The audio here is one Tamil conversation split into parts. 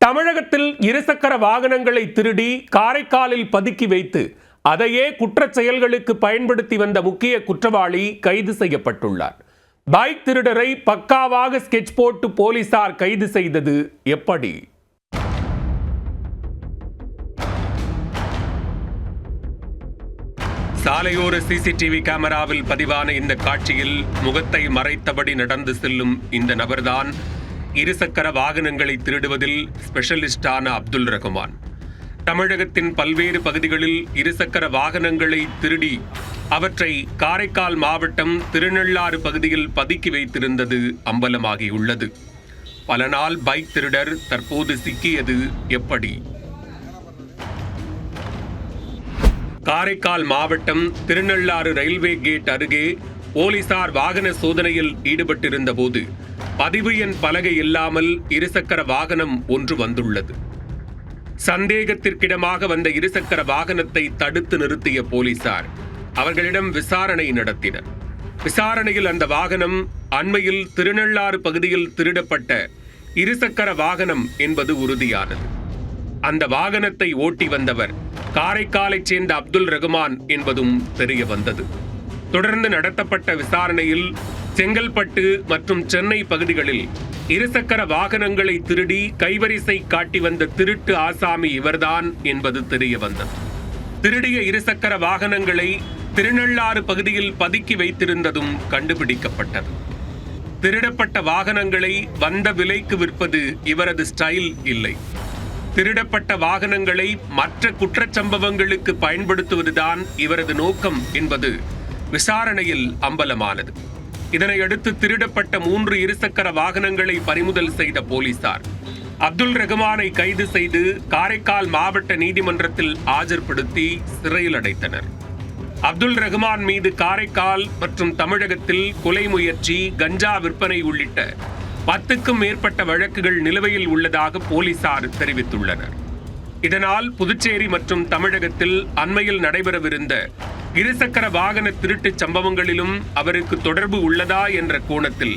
தமிழகத்தில் இருசக்கர வாகனங்களை திருடி காரைக்காலில் பதுக்கி வைத்து அதையே குற்றச் செயல்களுக்கு பயன்படுத்தி வந்த முக்கிய குற்றவாளி கைது செய்யப்பட்டுள்ளார். பைக் திருடரை பக்காவாக ஸ்கெட்ச் போட்டு போலீசார் கைது செய்தது எப்படி? சாலையோர சிசிடிவி கேமராவில் பதிவான இந்த காட்சியில் முகத்தை மறைத்தபடி நடந்து செல்லும் இந்த நபர்தான் இருசக்கர வாகனங்களை திருடுவதில் ஸ்பெஷலிஸ்டான அப்துல் ரகுமான். தமிழகத்தின் பல்வேறு பகுதிகளில் இருசக்கர வாகனங்களை திருடி அவற்றை காரைக்கால் மாவட்டம் திருநள்ளாறு பகுதியில் பதுக்கி வைத்திருந்தது அம்பலமாகியுள்ளது. பல நாள் பைக் திருடர் தற்போது சிக்கியது எப்படி? காரைக்கால் மாவட்டம் திருநள்ளாறு ரயில்வே கேட் அருகே போலீசார் வாகன சோதனையில் ஈடுபட்டிருந்த போது பதிவு எண் பலகை இல்லாமல் இருசக்கர வாகனம் ஒன்று வந்துள்ளது. சந்தேகத்திற்கிடமாக வந்த இருசக்கர வாகனத்தை தடுத்து நிறுத்திய போலீசார் அவர்களிடம் விசாரணை நடத்தினர். விசாரணையில் அந்த வாகனம் அண்மையில் திருநள்ளாறு பகுதியில் திருடப்பட்ட இருசக்கர வாகனம் என்பது உறுதியானது. அந்த வாகனத்தை ஓட்டி வந்தவர் காரைக்காலைச் சேர்ந்த அப்துல் ரகுமான் என்பதும் தெரிய வந்தது. தொடர்ந்து நடத்தப்பட்ட விசாரணையில் செங்கல்பட்டு மற்றும் சென்னை பகுதிகளில் இருசக்கர வாகனங்களை திருடி கைவரிசை காட்டி வந்த திருட்டு ஆசாமி இவர்தான் என்பது தெரிய வந்தது. திருடிய இருசக்கர வாகனங்களை திருநள்ளாறு பகுதியில் பதுக்கி வைத்திருந்ததும் கண்டுபிடிக்கப்பட்டது. திருடப்பட்ட வாகனங்களை வந்த விலைக்கு விற்பது இவரது ஸ்டைல் இல்லை. திருடப்பட்ட வாகனங்களை மற்ற குற்றச்சம்பவங்களுக்கு பயன்படுத்துவதுதான் இவரது நோக்கம் என்பது விசாரணையில் அம்பலமானது. இதனையடுத்து திருடப்பட்ட 3 இருசக்கர வாகனங்களை பறிமுதல் செய்த போலீசார் அப்துல் ரகுமானை கைது செய்து காரைக்கால் மாவட்ட நீதிமன்றத்தில் ஆஜர்படுத்தி சிறையில் அடைத்தனர். அப்துல் ரகுமான் மீது காரைக்கால் மற்றும் தமிழகத்தில் கொலை முயற்சி, கஞ்சா விற்பனை உள்ளிட்ட 10க்கும் மேற்பட்ட வழக்குகள் நிலுவையில் உள்ளதாக போலீசார் தெரிவித்துள்ளனர். இதனால் புதுச்சேரி மற்றும் தமிழகத்தில் அண்மையில் நடைபெறவிருந்த இருசக்கர வாகன திருட்டு சம்பவங்களிலும் அவருக்கு தொடர்பு உள்ளதா என்ற கோணத்தில்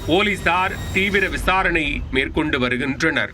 போலீசார் தீவிர விசாரணை மேற்கொண்டு வருகின்றனர்.